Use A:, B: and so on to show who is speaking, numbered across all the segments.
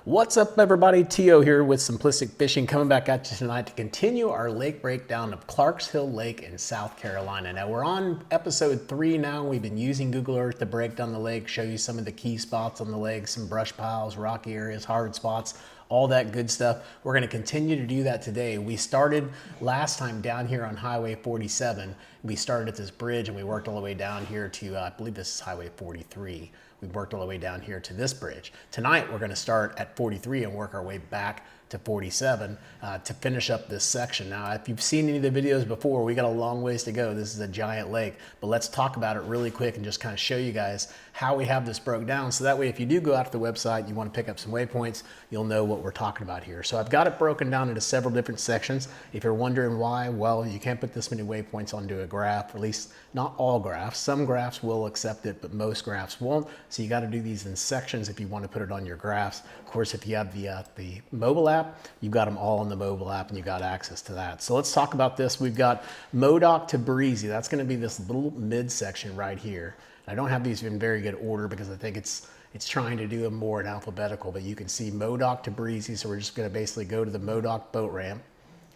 A: What's up, everybody? Tio here with Simplistic Fishing, coming back at you tonight to continue our lake breakdown of Clarks Hill Lake in South Carolina. Now we're on episode 3 now. We've been using Google Earth to break down the lake, show you some of the key spots on the lake, some brush piles, rocky areas, hard spots, all that good stuff. We're going to continue to do that today. We started last time down here on Highway 47. We started at this bridge and we worked all the way down here to, I believe this is Highway 43. We worked all the way down here to this bridge. Tonight, we're going to start at 43 and work our way back to 47 to finish up this section. Now, if you've seen any of the videos before, we got a long ways to go. This is a giant lake, but let's talk about it really quick and just kind of show you guys how we have this broke down. So that way, if you do go out to the website, you want to pick up some waypoints, you'll know what we're talking about here. So I've got it broken down into several different sections. If you're wondering why, well, you can't put this many waypoints onto a graph, or at least not all graphs. Some graphs will accept it, but most graphs won't. So you got to do these in sections if you want to put it on your graphs. Of course, if you have the mobile app, you've got them all in the mobile app and you've got access to that. So let's talk about this. We've got Modoc to Breezy. That's going to be this little midsection right here. I don't have these in very good order because I think it's trying to do them more in alphabetical, but you can see Modoc to Breezy. So we're just going to basically go to the Modoc boat ramp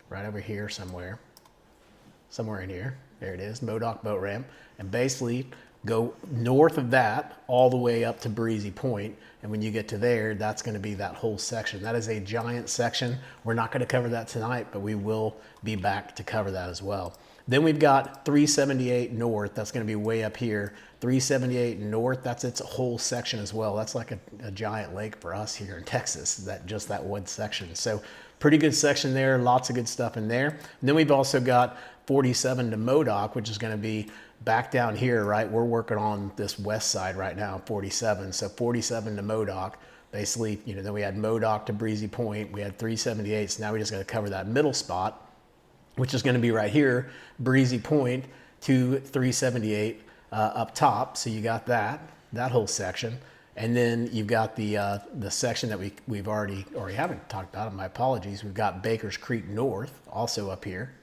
A: right over here somewhere in here. There it is, Modoc boat ramp, and basically go north of that all the way up to Breezy Point. And when you get to there, that's going to be that whole section. That is a giant section. We're not going to cover that tonight, but we will be back to cover that as well. Then we've got 378 North. That's going to be way up here. 378 North, that's its whole section as well. That's like a giant lake for us here in Texas, just that one section. So pretty good section there. Lots of good stuff in there. And then we've also got 47 to Modoc, which is going to be back down here, right? We're working on this west side right now, 47. So 47 to Modoc. Basically, then we had Modoc to Breezy Point. We had 378. So now we just got to cover that middle spot, which is going to be right here, Breezy Point to 378 up top. So you got that whole section. And then you've got the section that we've already haven't talked about. My apologies. We've got Baker's Creek North also up here.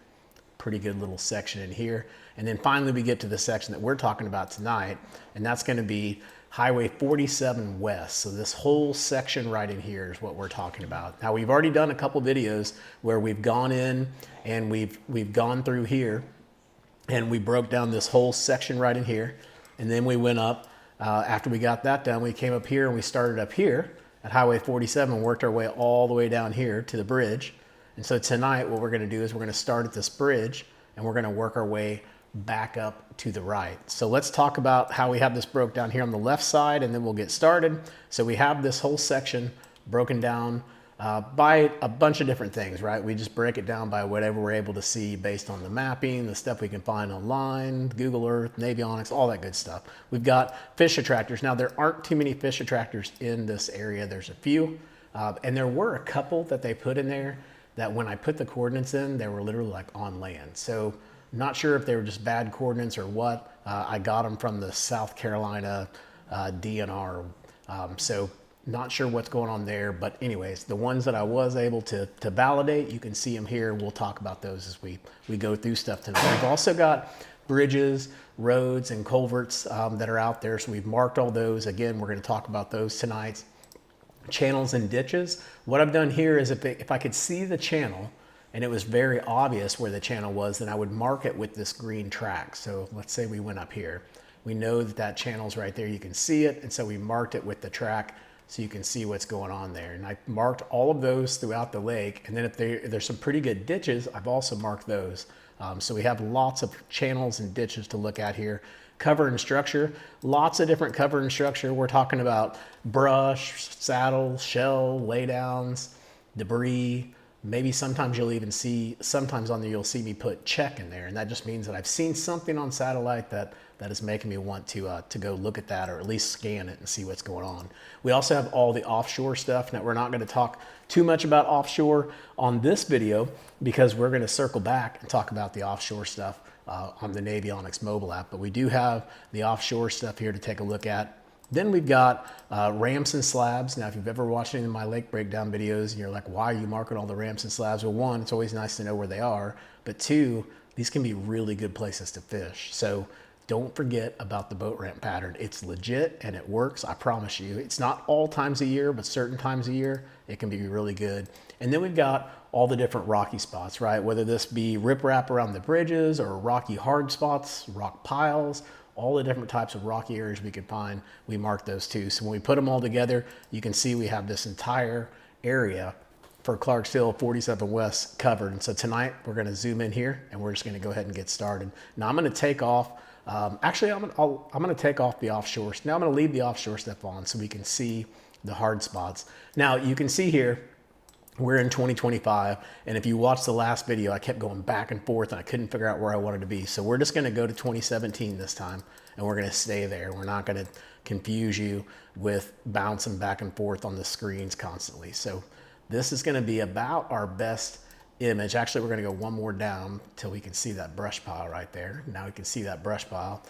A: Pretty good little section in here. And then finally we get to the section that we're talking about tonight, and that's going to be Highway 47 West. So this whole section right in here is what we're talking about. Now we've already done a couple videos where we've gone in and we've gone through here and we broke down this whole section right in here. And then we went up, after we got that done, we came up here and we started up here at Highway 47 and worked our way all the way down here to the bridge. And so tonight what we're going to do is we're going to start at this bridge and we're going to work our way back up to the right. So let's talk about how we have this broke down here on the left side, and then we'll get started. So we have this whole section broken down by a bunch of different things, right? We just break it down by whatever we're able to see based on the mapping, the stuff we can find online, Google Earth, Navionics, all that good stuff. We've got fish attractors. Now there aren't too many fish attractors in this area. There's a few, and there were a couple that they put in there that when I put the coordinates in, they were literally like on land. So not sure if they were just bad coordinates or what. I got them from the South Carolina DNR. So not sure what's going on there. But anyways, the ones that I was able to validate, you can see them here. We'll talk about those as we go through stuff tonight. We've also got bridges, roads, and culverts that are out there. So we've marked all those. Again, we're going to talk about those tonight. Channels and ditches. What I've done here is if I could see the channel, and it was very obvious where the channel was, then I would mark it with this green track. So let's say we went up here. We know that channel's right there. You can see it. And so we marked it with the track so you can see what's going on there. And I marked all of those throughout the lake. And then if there's some pretty good ditches, I've also marked those. So we have lots of channels and ditches to look at here. Cover and structure, lots of different cover and structure. We're talking about brush, saddle, shell, laydowns, debris. Maybe sometimes you'll even see, sometimes on there you'll see me put check in there, and that just means that I've seen something on satellite that is making me want to go look at that, or at least scan it and see what's going on. We also have all the offshore stuff. Now we're not going to talk too much about offshore on this video because we're going to circle back and talk about the offshore stuff on the Navionics mobile app, but we do have the offshore stuff here to take a look at. Then we've got ramps and slabs. Now, if you've ever watched any of my lake breakdown videos and you're like, why are you marking all the ramps and slabs? Well, one, it's always nice to know where they are, but two, these can be really good places to fish. So don't forget about the boat ramp pattern. It's legit and it works, I promise you. It's not all times a year, but certain times a year, it can be really good. And then we've got all the different rocky spots, right? Whether this be riprap around the bridges or rocky hard spots, rock piles, all the different types of rocky areas we could find, we mark those too. So when we put them all together, you can see we have this entire area for Clarks Hill 47 West covered. And so tonight we're going to zoom in here and we're just going to go ahead and get started. Now I'm going to take off, actually I'm going to take off the offshore. Now I'm going to leave the offshore stuff on so we can see the hard spots. Now you can see here, we're in 2025, and if you watched the last video, I kept going back and forth and I couldn't figure out where I wanted to be. So we're just gonna go to 2017 this time, and we're gonna stay there. We're not gonna confuse you with bouncing back and forth on the screens constantly. So this is gonna be about our best image. Actually, we're gonna go one more down till we can see that brush pile right there. Now we can see that brush pile.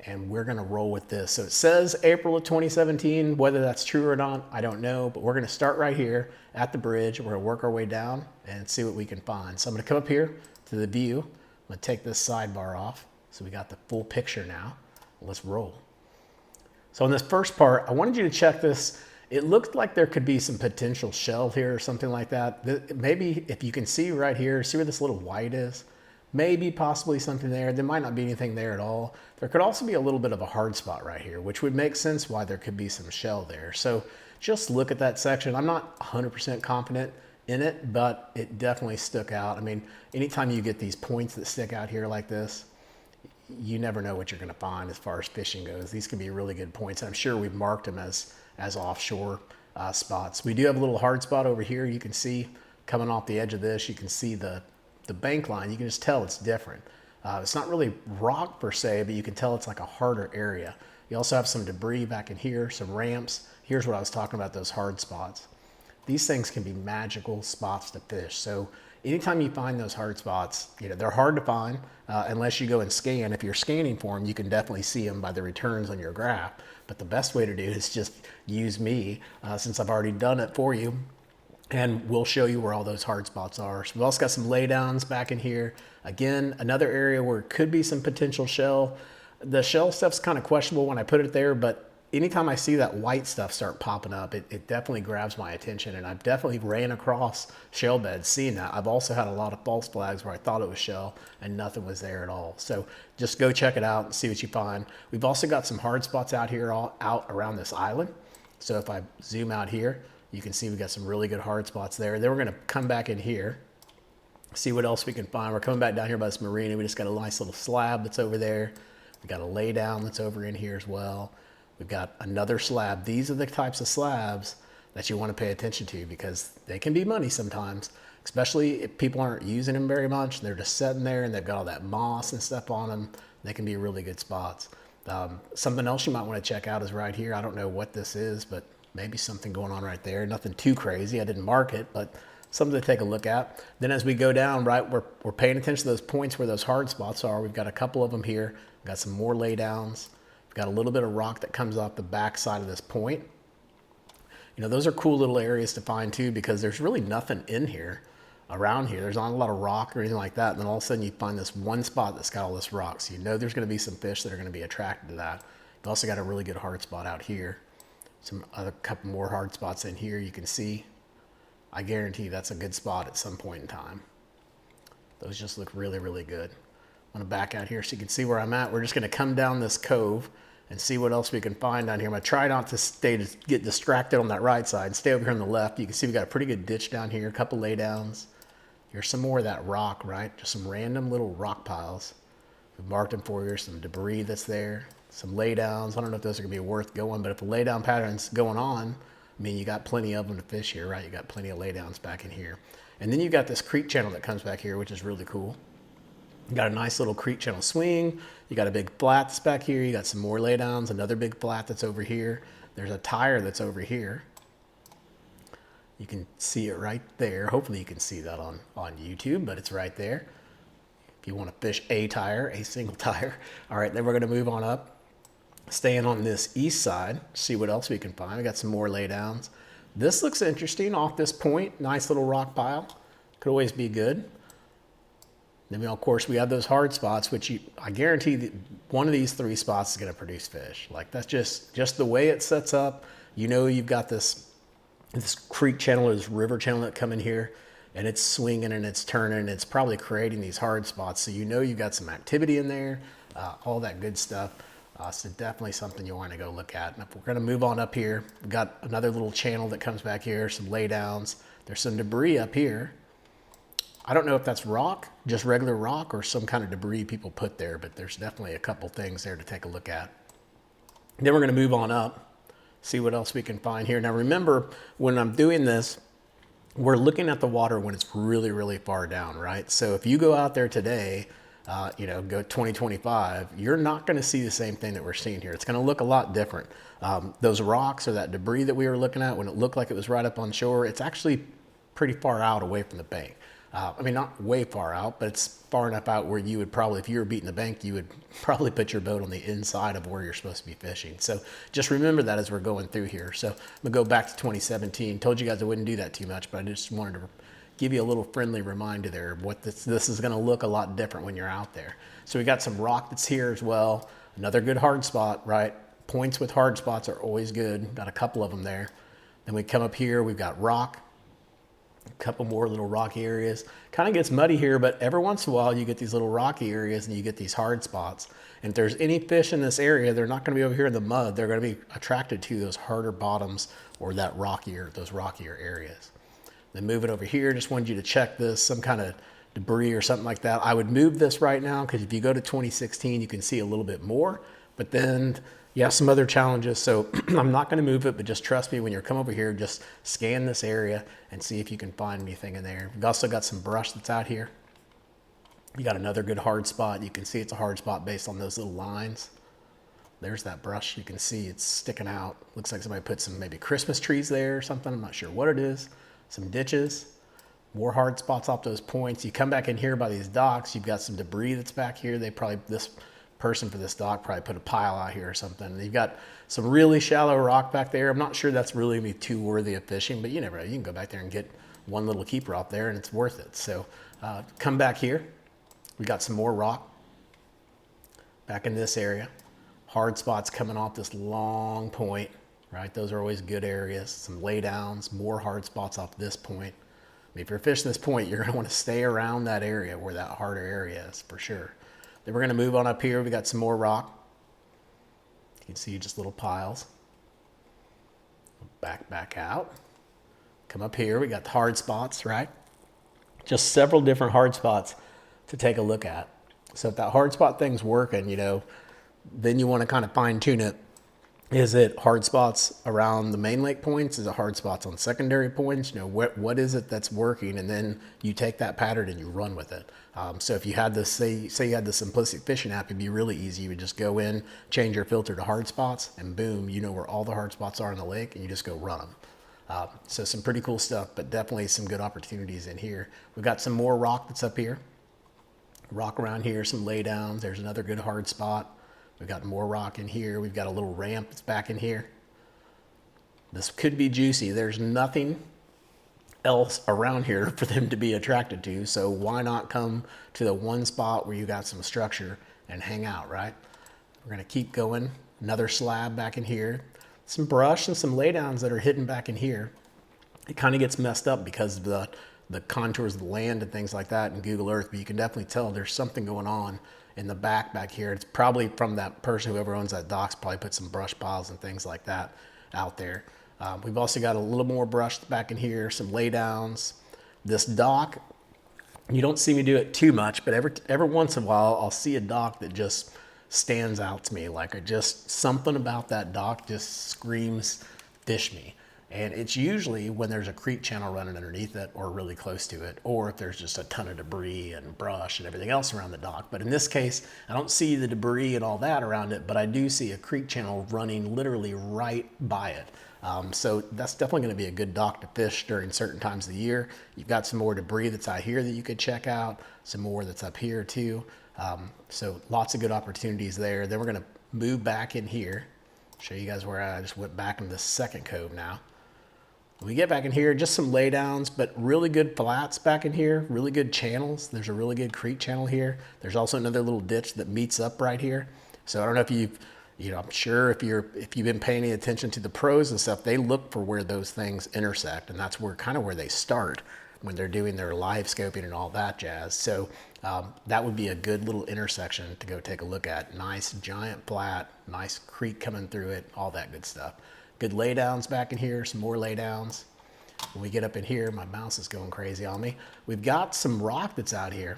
A: And we're gonna roll with this. So it says April of 2017, whether that's true or not, I don't know, but we're gonna start right here at the bridge. We're gonna work our way down and see what we can find. So I'm gonna come up here to the view. I'm gonna take this sidebar off. So we got the full picture now. Let's roll. So in this first part, I wanted you to check this. It looked like there could be some potential shell here or something like that. Maybe if you can see right here, see where this little white is? Maybe possibly something there. There might not be anything there at all. There could also be a little bit of a hard spot right here, which would make sense why there could be some shell there. So just look at that section. I'm not 100% confident in it, but it definitely stuck out. I mean, anytime you get these points that stick out here like this, you never know what you're gonna find as far as fishing goes. These can be really good points. I'm sure we've marked them as offshore spots. We do have a little hard spot over here. You can see coming off the edge of this, you can see the bank line. You can just tell it's different. It's not really rock per se, but you can tell it's like a harder area. You also have some debris back in here, some ramps. Here's what I was talking about, those hard spots. These things can be magical spots to fish. So anytime you find those hard spots, you know, they're hard to find unless you go and scan. If you're scanning for them, you can definitely see them by the returns on your graph. But the best way to do it is just use me since I've already done it for you. And we'll show you where all those hard spots are. So we've also got some laydowns back in here. Again, another area where it could be some potential shell. The shell stuff's kind of questionable when I put it there, but anytime I see that white stuff start popping up, it definitely grabs my attention. And I've definitely ran across shell beds seeing that. I've also had a lot of false flags where I thought it was shell and nothing was there at all. So just go check it out and see what you find. We've also got some hard spots out here, all out around this island. So if I zoom out here, you can see we got some really good hard spots there. Then we're gonna come back in here, see what else we can find. We're coming back down here by this marina. We just got a nice little slab that's over there. We got a lay down that's over in here as well. We've got another slab. These are the types of slabs that you want to pay attention to because they can be money sometimes, especially if people aren't using them very much. They're just sitting there and they've got all that moss and stuff on them. They can be really good spots. Something else you might want to check out is right here. I don't know what this is, but maybe something going on right there. Nothing too crazy. I didn't mark it, but something to take a look at. Then as we go down, right, we're paying attention to those points where those hard spots are. We've got a couple of them here. We've got some more laydowns. We've got a little bit of rock that comes off the back side of this point. You know, those are cool little areas to find too because there's really nothing in here, around here. There's not a lot of rock or anything like that. And then all of a sudden you find this one spot that's got all this rock. So you know there's going to be some fish that are going to be attracted to that. You've also got a really good hard spot out here. Some other couple more hard spots in here you can see. I guarantee that's a good spot at some point in time. Those just look really, really good. I'm gonna back out here so you can see where I'm at. We're just gonna come down this cove and see what else we can find down here. I'm gonna try not to get distracted on that right side and stay over here on the left. You can see we got a pretty good ditch down here, a couple laydowns. Here's some more of that rock, right? Just some random little rock piles. We've marked them for you, some debris that's there. Some laydowns. I don't know if those are gonna be worth going, but if a laydown pattern's going on, I mean, you got plenty of them to fish here, right? You got plenty of laydowns back in here. And then you got this creek channel that comes back here, which is really cool. You got a nice little creek channel swing. You got a big flat that's back here. You got some more laydowns, another big flat that's over here. There's a tire that's over here. You can see it right there. Hopefully you can see that on YouTube, but it's right there. If you want to fish a tire, a single tire. All right, then we're gonna move on up. Staying on this east side, see what else we can find. We got some more laydowns. This looks interesting off this point. Nice little rock pile. Could always be good. Then, of course, we have those hard spots, which I guarantee that one of these 3 spots is going to produce fish. Like that's just the way it sets up. You know, you've got this creek channel or this river channel that come in here, and it's swinging and it's turning, and it's probably creating these hard spots. So you know you've got some activity in there, all that good stuff. So definitely something you want to go look at. And if we're going to move on up here, we've got another little channel that comes back here, some laydowns. There's some debris up here. I don't know if that's rock, just regular rock, or some kind of debris people put there, but there's definitely a couple things there to take a look at. Then we're going to move on up, see what else we can find here. Now remember, when I'm doing this, we're looking at the water when it's really, really far down, right? So if you go out there today, you know, go 2025, you're not going to see the same thing that we're seeing here. It's going to look a lot different. Those rocks or that debris that we were looking at when it looked like it was right up on shore, it's actually pretty far out away from the bank. I mean, not way far out, but it's far enough out where you would probably, if you were beating the bank, you would probably put your boat on the inside of where you're supposed to be fishing. So just remember that as we're going through here. So I'm gonna go back to 2017. Told you guys I wouldn't do that too much, but I just wanted to give you a little friendly reminder there of what this is gonna look a lot different when you're out there. So we got some rock that's here as well. Another good hard spot, right? Points with hard spots are always good. Got a couple of them there. Then we come up here, we've got rock. A couple more little rocky areas. Kind of gets muddy here, but every once in a while you get these little rocky areas and you get these hard spots. And if there's any fish in this area, they're not going to be over here in the mud. They're going to be attracted to those harder bottoms or those rockier areas. Then moving over here, just wanted you to check this, some kind of debris or something like that. I would move this right now because if you go to 2016, you can see a little bit more, but then you have some other challenges. So I'm not going to move it, but just trust me, when you come over here, just scan this area and see if you can find anything in there. We've also got some brush that's out here. You got another good hard spot. You can see it's a hard spot based on those little lines. There's that brush. You can see it's sticking out. Looks like somebody put some maybe Christmas trees there or something. I'm not sure what it is. Some ditches, more hard spots off those points. You come back in here by these docks, you've got some debris that's back here. This person for this dock probably put a pile out here or something. And you've got some really shallow rock back there. I'm not sure that's really gonna be too worthy of fishing, but you never know. You can go back there and get one little keeper out there and it's worth it. So come back here. We got some more rock back in this area. Hard spots coming off this long point, right? Those are always good areas. Some laydowns, more hard spots off this point. I mean, if you're fishing this point, you're gonna wanna stay around that area where that harder area is for sure. Then we're gonna move on up here. We got some more rock. You can see just little piles. Back out. Come up here, we got the hard spots, right? Just several different hard spots to take a look at. So if that hard spot thing's working, you know, then you wanna kind of fine tune it. Is it hard spots around the main lake points? Is it hard spots on secondary points? You know, what is it that's working? And then you take that pattern and you run with it. So if you had this, say you had the Simplistic Fishing app, it'd be really easy. You would just go in, change your filter to hard spots, and boom, you know where all the hard spots are in the lake, and you just go run them. So some pretty cool stuff, but definitely some good opportunities in here. We've got some more rock that's up here. Rock around here, some laydowns. There's another good hard spot. We've got more rock in here. We've got a little ramp that's back in here. This could be juicy. There's nothing else around here for them to be attracted to. So why not come to the one spot where you got some structure and hang out, right? We're gonna keep going. Another slab back in here. Some brush and some laydowns that are hidden back in here. It kind of gets messed up because of the contours of the land and things like that in Google Earth, but you can definitely tell there's something going on in the back here. It's probably from that person, whoever owns that dock's probably put some brush piles and things like that out there. We've also got a little more brush back in here, some laydowns. This dock, you don't see me do it too much, but every once in a while I'll see a dock that just stands out to me. Like just something about that dock just screams fish me. And it's usually when there's a creek channel running underneath it or really close to it, or if there's just a ton of debris and brush and everything else around the dock. But in this case, I don't see the debris and all that around it, but I do see a creek channel running literally right by it. So that's definitely going to be a good dock to fish during certain times of the year. You've got some more debris that's out here that you could check out, some more that's up here too. So lots of good opportunities there. Then we're going to move back in here, show you guys where I just went back in the second cove now. We get back in here, just some laydowns, but really good flats back in here, really good channels. There's a really good creek channel here. There's also another little ditch that meets up right here. So I don't know if I'm sure if you've been paying any attention to the pros and stuff, they look for where those things intersect, and that's where they start when they're doing their live scoping and all that jazz. So that would be a good little intersection to go take a look at. Nice giant flat, nice creek coming through it, all that good stuff. Good laydowns back in here, some more laydowns. When we get up in here, my mouse is going crazy on me. We've got some rock that's out here.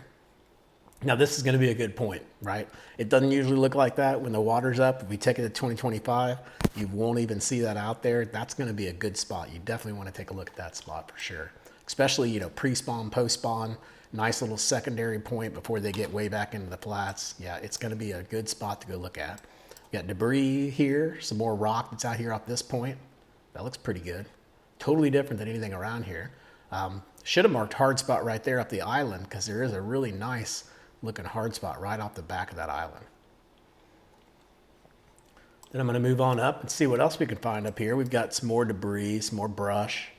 A: Now this is going to be a good point, right? It doesn't usually look like that when the water's up. If we take it to 2025, you won't even see that out there. That's going to be a good spot. You definitely want to take a look at that spot for sure. Especially, pre-spawn, post-spawn, nice little secondary point before they get way back into the flats. Yeah, it's going to be a good spot to go look at. We got debris here, some more rock that's out here off this point. That looks pretty good. Totally different than anything around here. Should have marked hard spot right there up the island because there is a really nice looking hard spot right off the back of that island. Then I'm going to move on up and see what else we can find up here. We've got some more debris, some more brush.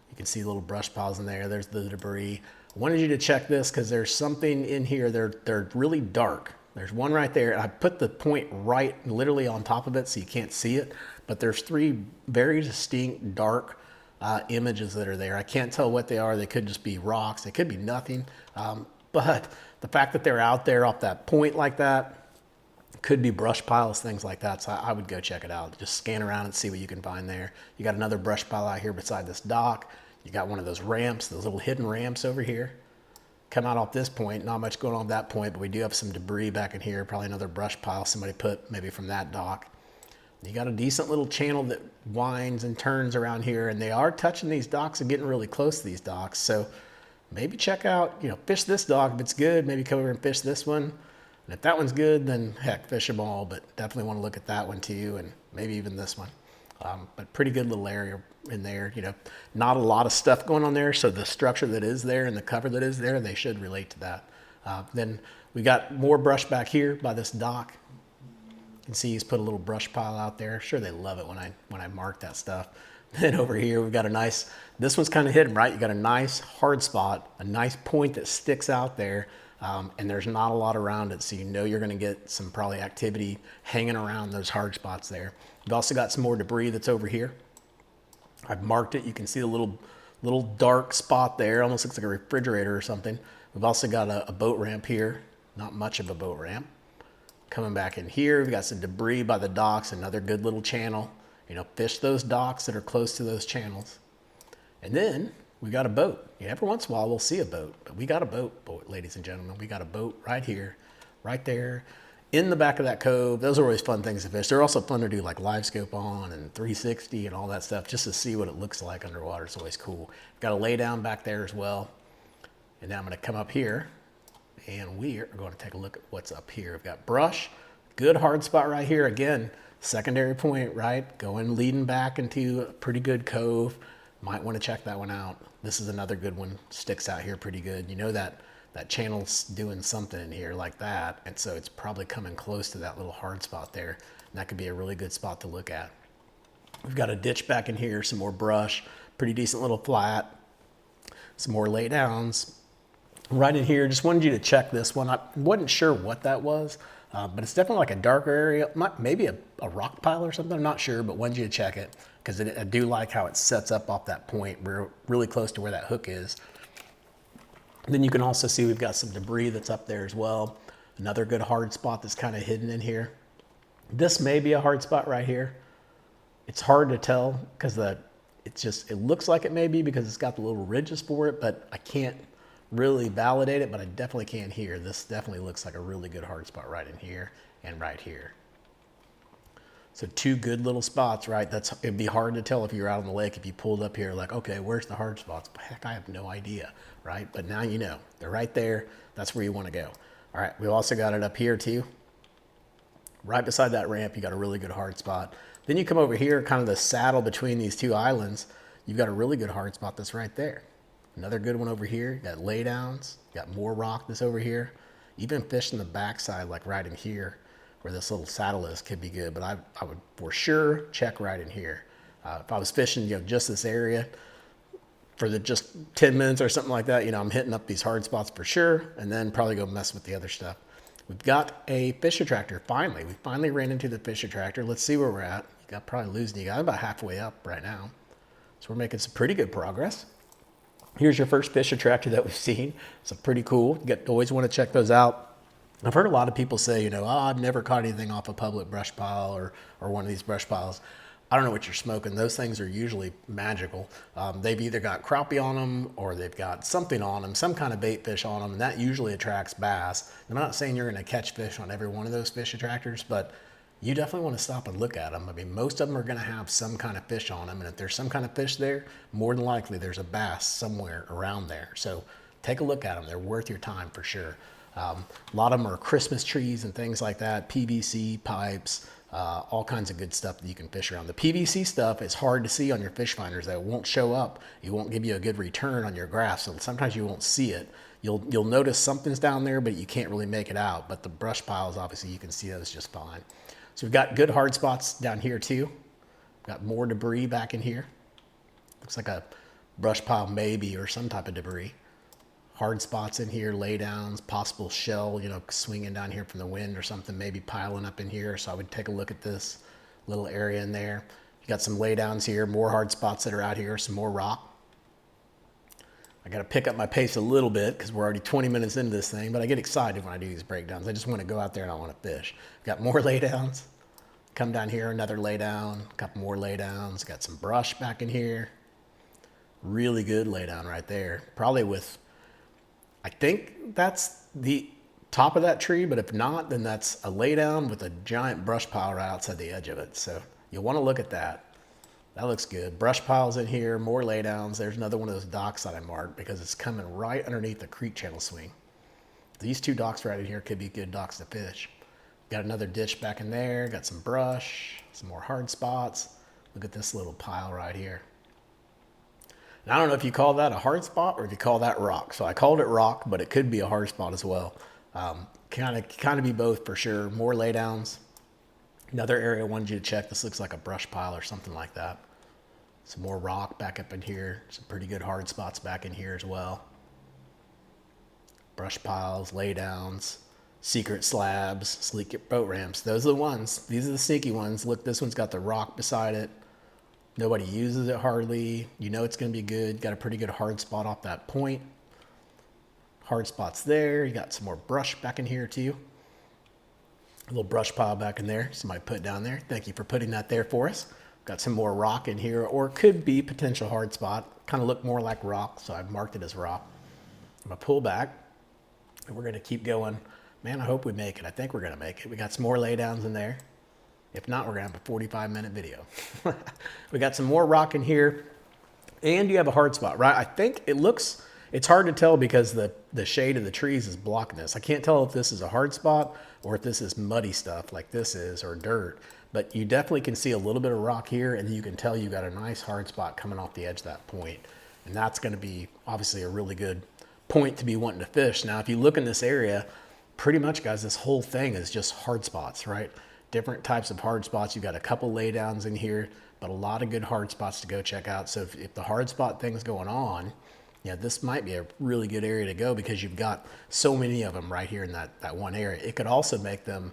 A: You can see little brush piles in there. There's the debris. I wanted you to check this because there's something in here. They're really dark. There's one right there. I put the point right literally on top of it so you can't see it, but there's 3 very distinct dark images that are there. I can't tell what they are. They could just be rocks. They could be nothing. But the fact that they're out there off that point like that, could be brush piles, things like that. So I would go check it out. Just scan around and see what you can find there. You got another brush pile out here beside this dock. You got one of those ramps, those little hidden ramps over here. Come out off this point, not much going on at that point, but we do have some debris back in here, probably another brush pile somebody put maybe from that dock. You got a decent little channel that winds and turns around here, and they are touching these docks and getting really close to these docks. So maybe check out, fish this dock if it's good, maybe come over and fish this one. And if that one's good, then heck, fish them all, but definitely want to look at that one too, and maybe even this one. But pretty good little area in there, not a lot of stuff going on there. So the structure that is there and the cover that is there, they should relate to that. Then we got more brush back here by this dock. You can see he's put a little brush pile out there. Sure, they love it when I mark that stuff. Then over here, we've got this one's kind of hidden, right? You got a nice hard spot, a nice point that sticks out there. And there's not a lot around it, so you're going to get some probably activity hanging around those hard spots there. We've also got some more debris that's over here. I've marked it. You can see a little dark spot there, almost looks like a refrigerator or something. We've also got a boat ramp here, not much of a boat ramp. Coming back in here, we've got some debris by the docks, another good little channel. Fish those docks that are close to those channels. And then we got a boat. Every once in a while we'll see a boat, but we got a boat, ladies and gentlemen. We got a boat right here, right there, in the back of that cove. Those are always fun things to fish. They're also fun to do like live scope on and 360 and all that stuff, just to see what it looks like underwater. It's always cool. Got a lay down back there as well. And now I'm going to come up here, and we are going to take a look at what's up here. We've got brush, good hard spot right here. Again, secondary point, right? Leading back into a pretty good cove. Might want to check that one out. This is another good one. Sticks out here pretty good. That channel's doing something in here like that, and so it's probably coming close to that little hard spot there, and that could be a really good spot to look at. We've got a ditch back in here, some more brush, pretty decent little flat, some more lay downs. Right in here, just wanted you to check this one. I wasn't sure what that was, but it's definitely like a darker area, maybe a rock pile or something, I'm not sure, but wanted you to check it, because I do like how it sets up off that point. We're really close to where that hook is. Then you can also see we've got some debris that's up there as well. Another good hard spot that's kind of hidden in here. This may be a hard spot right here. It's hard to tell because it looks like it may be because it's got the little ridges for it, but I can't really validate it, but I definitely can here. This definitely looks like a really good hard spot right in here and right here. So 2 good little spots, right? It'd be hard to tell if you're out on the lake, if you pulled up here like, okay, where's the hard spots? Heck, I have no idea, right? But now you know. They're right there. That's where you want to go. All right, we've also got it up here too. Right beside that ramp, you got a really good hard spot. Then you come over here, kind of the saddle between these 2 islands. You've got a really good hard spot that's right there. Another good one over here. You got lay downs. You got more rock that's over here. Even fish in the backside, like right in here, where this little saddle is, could be good, but I would for sure check right in here. If I was fishing, just this area for just 10 minutes or something like that, I'm hitting up these hard spots for sure, and then probably go mess with the other stuff. We've got a fish attractor, finally. We finally ran into the fish attractor. Let's see where we're at. You got probably losing you guys. I'm about halfway up right now. So we're making some pretty good progress. Here's your first fish attractor that we've seen. It's pretty cool. You always want to check those out. I've heard a lot of people say, you know, oh, I've never caught anything off a public brush pile or one of these brush piles. I don't know what you're smoking. Those things are usually magical. They've either got crappie on them or they've got something on them, some kind of bait fish on them, and that usually attracts bass. I'm not saying you're going to catch fish on every one of those fish attractors, but you definitely want to stop and look at them. I mean, most of them are going to have some kind of fish on them, and if there's some kind of fish there, more than likely there's a bass somewhere around there. So take a look at them. They're worth your time for sure. A lot of them are Christmas trees and things like that, PVC pipes, all kinds of good stuff that you can fish around. The PVC stuff is hard to see on your fish finders. That won't show up. It won't give you a good return on your graph, so sometimes you won't see it. You'll notice something's down there, but you can't really make it out. But the brush piles, obviously, you can see those just fine. So we've got good hard spots down here too. Got more debris back in here. Looks like a brush pile maybe, or some type of debris. Hard spots in here, laydowns, possible shell, you know, swinging down here from the wind or something, maybe piling up in here. So I would take a look at this little area in there. You got some laydowns here, more hard spots that are out here, some more rock. I got to pick up my pace a little bit because we're already 20 minutes into this thing, but I get excited when I do these breakdowns. I just want to go out there and I want to fish. Got more laydowns. Come down here, another laydown, a couple more laydowns. Got some brush back in here. Really good laydown right there. Probably with, I think that's the top of that tree, but if not, then that's a laydown with a giant brush pile right outside the edge of it. So you'll want to look at that. That looks good. Brush piles in here, more laydowns. There's another one of those docks that I marked because it's coming right underneath the creek channel swing. These two docks right in here could be good docks to fish. Got another ditch back in there. Got some brush, some more hard spots. Look at this little pile right here. And I don't know if you call that a hard spot or if you call that rock. So I called it rock, but it could be a hard spot as well. Kind of be both for sure. More laydowns. Another area I wanted you to check. This looks like a brush pile or something like that. Some more rock back up in here. Some pretty good hard spots back in here as well. Brush piles, laydowns, secret slabs, sleek boat ramps. Those are the ones. These are the sneaky ones. Look, this one's got the rock beside it. Nobody uses it hardly. You know it's going to be good. Got a pretty good hard spot off that point. Hard spots there. You got some more brush back in here too. A little brush pile back in there. Somebody put down there. Thank you for putting that there for us. Got some more rock in here, or could be potential hard spot. Kind of look more like rock, so I've marked it as rock. I'm going to pull back, and we're going to keep going. Man, I hope we make it. I think we're going to make it. We got some more laydowns in there. If not, we're going to have a 45-minute video. We got some more rock in here, and you have a hard spot, right? I think it looks, it's hard to tell because the shade of the trees is blocking this. I can't tell if this is a hard spot or if this is muddy stuff like this is, or dirt. But you definitely can see a little bit of rock here, and you can tell you got a nice hard spot coming off the edge of that point. And that's going to be obviously a really good point to be wanting to fish. Now, if you look in this area, pretty much, guys, this whole thing is just hard spots, right? Different types of hard spots. You've got a couple laydowns in here, but a lot of good hard spots to go check out. So if the hard spot thing's going on, yeah, this might be a really good area to go because you've got so many of them right here in that one area. It could also make them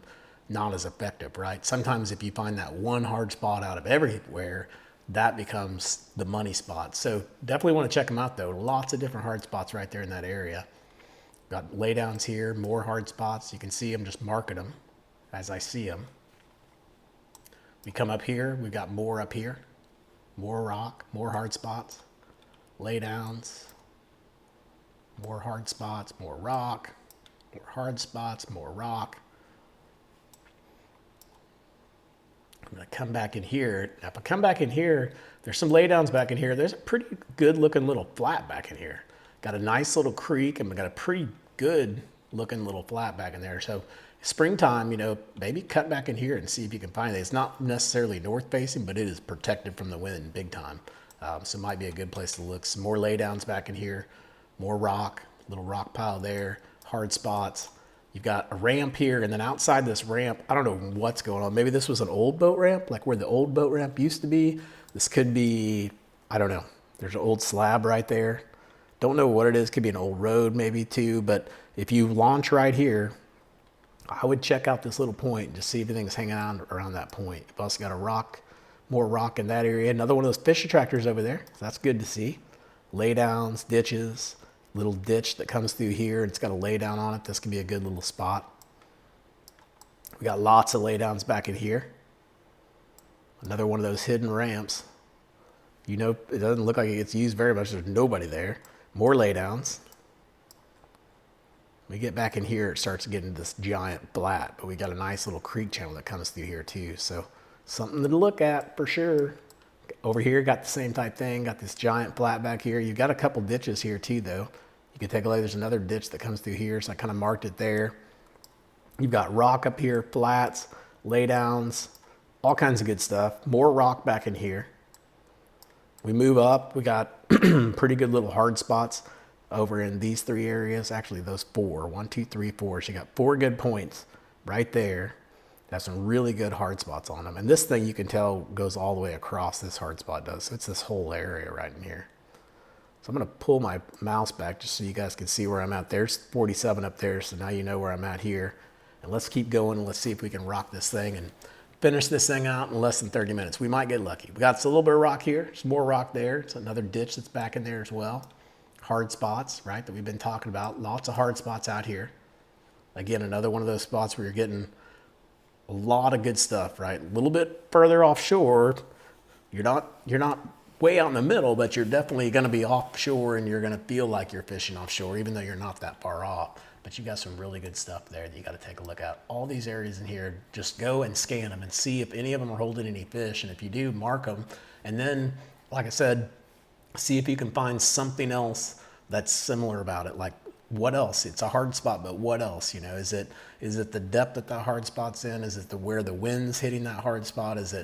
A: not as effective, right? Sometimes if you find that one hard spot out of everywhere, that becomes the money spot. So definitely want to check them out though. Lots of different hard spots right there in that area. Got laydowns here, more hard spots. You can see them, just marking them as I see them. We come up here, we've got more up here, more rock, more hard spots, laydowns, more hard spots, more rock, more hard spots, more rock. I'm gonna come back in here. Now, if I come back in here, there's some laydowns back in here. There's a pretty good looking little flat back in here. Got a nice little creek, and we got a pretty good looking little flat back in there. So springtime, you know, maybe cut back in here and see if you can find it. It's not necessarily north facing, but it is protected from the wind big time. So it might be a good place to look. Some more laydowns back in here, more rock, little rock pile there, hard spots. You've got a ramp here, and then outside this ramp, I don't know what's going on. Maybe this was an old boat ramp, like where the old boat ramp used to be. This could be, I don't know. There's an old slab right there. Don't know what it is. Could be an old road maybe too, but if you launch right here I would check out this little point and just see if anything's hanging out around that point. You've also got a rock, more rock in that area. Another one of those fish attractors over there. So that's good to see. Laydowns, ditches, little ditch that comes through here. It's got a laydown on it. This can be a good little spot. We got lots of laydowns back in here. Another one of those hidden ramps. You know, it doesn't look like it gets used very much. There's nobody there. More laydowns. We get back in here, it starts getting this giant flat, but we got a nice little creek channel that comes through here too. So something to look at for sure. Over here, got the same type thing. Got this giant flat back here. You've got a couple ditches here too, though. You can take a look. There's another ditch that comes through here, so I kind of marked it there. You've got rock up here, flats, laydowns, all kinds of good stuff. More rock back in here. We move up. We got pretty good little hard spots over in these three areas. Actually, those four. 1, 2, 3, 4. So you got 4 good points right there. That's some really good hard spots on them. And this thing, you can tell, goes all the way across. This hard spot does. So it's this whole area right in here. So I'm going to pull my mouse back just so you guys can see where I'm at. There's 47 up there, so now you know where I'm at here. And let's keep going and let's see if we can rock this thing and finish this thing out in less than 30 minutes. We might get lucky. We got a little bit of rock here. There's more rock there. It's another ditch that's back in there as well. Hard spots, right, that we've been talking about. Lots of hard spots out here. Again, another one of those spots where you're getting a lot of good stuff, right? A little bit further offshore. You're not way out in the middle, but you're definitely going to be offshore and you're going to feel like you're fishing offshore, even though you're not that far off. But you got some really good stuff there that you got to take a look at. All these areas in here, just go and scan them and see if any of them are holding any fish. And if you do, mark them. And then, like I said, see if you can find something else that's similar about it. Like, what else? It's a hard spot, but what else? You know, is it the depth that the hard spot's in? Is it where the wind's hitting that hard spot? Is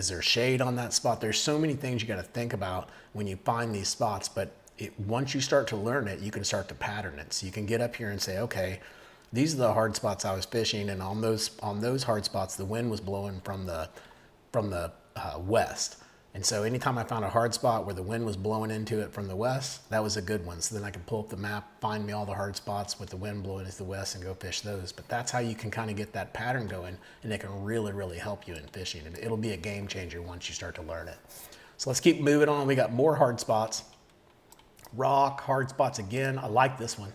A: there shade on that spot? There's so many things you got to think about when you find these spots, but once you start to learn it, you can start to pattern it. So you can get up here and say, okay, these are the hard spots I was fishing, and on those hard spots, the wind was blowing from the west. And so anytime I found a hard spot where the wind was blowing into it from the west, that was a good one. So then I could pull up the map, find me all the hard spots with the wind blowing into the west and go fish those. But that's how you can kind of get that pattern going, and it can really, really help you in fishing. And it'll be a game changer once you start to learn it. So let's keep moving on. We got more hard spots. Rock, hard spots again. I like this one.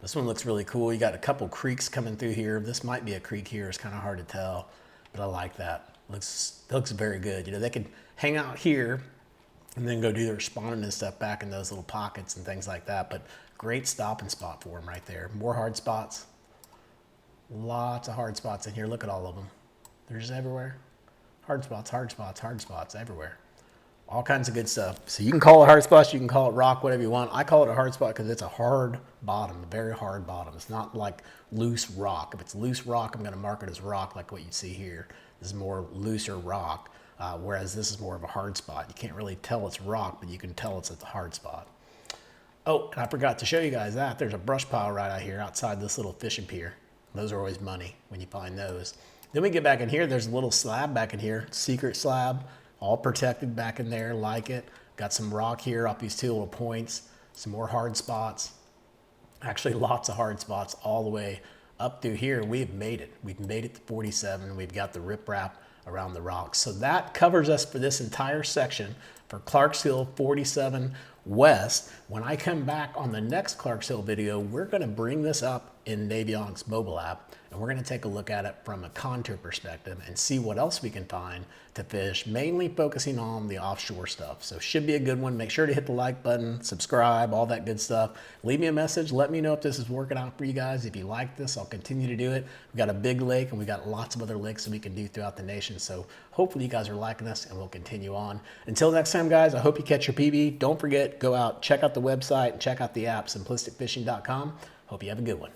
A: This one looks really cool. You got a couple creeks coming through here. This might be a creek here. It's kind of hard to tell, but I like that. Looks very good. You know, they could hang out here and then go do their spawning and stuff back in those little pockets and things like that. But great stopping spot for them right there. More hard spots. Lots of hard spots in here. Look at all of them. They're just everywhere. Hard spots, hard spots, hard spots everywhere. All kinds of good stuff. So you can call it hard spots, you can call it rock, whatever you want. I call it a hard spot because it's a hard bottom, a very hard bottom. It's not like loose rock. If it's loose rock, I'm going to mark it as rock like what you see here. This is more looser rock, whereas this is more of a hard spot. You can't really tell it's rock, but you can tell it's a hard spot. Oh, and I forgot to show you guys that. There's a brush pile right out here outside this little fishing pier. Those are always money when you find those. Then we get back in here. There's a little slab back in here, secret slab. All protected back in there, like it. Got some rock here off these two little points, some more hard spots. Actually, lots of hard spots all the way up through here. We've made it. We've made it to 47. We've got the riprap around the rocks. So that covers us for this entire section for Clarks Hill 47 West. When I come back on the next Clarks Hill video, we're going to bring this up in Navionics mobile app, and we're going to take a look at it from a contour perspective and see what else we can find to fish, mainly focusing on the offshore stuff. So should be a good one. Make sure to hit the like button, subscribe, all that good stuff. Leave me a message. Let me know if this is working out for you guys. If you like this, I'll continue to do it. We've got a big lake, and we've got lots of other lakes that we can do throughout the nation. So hopefully you guys are liking this, and we'll continue on. Until next time, guys, I hope you catch your PB. Don't forget, go out, check out the website, and check out the app, simplisticfishing.com. Hope you have a good one.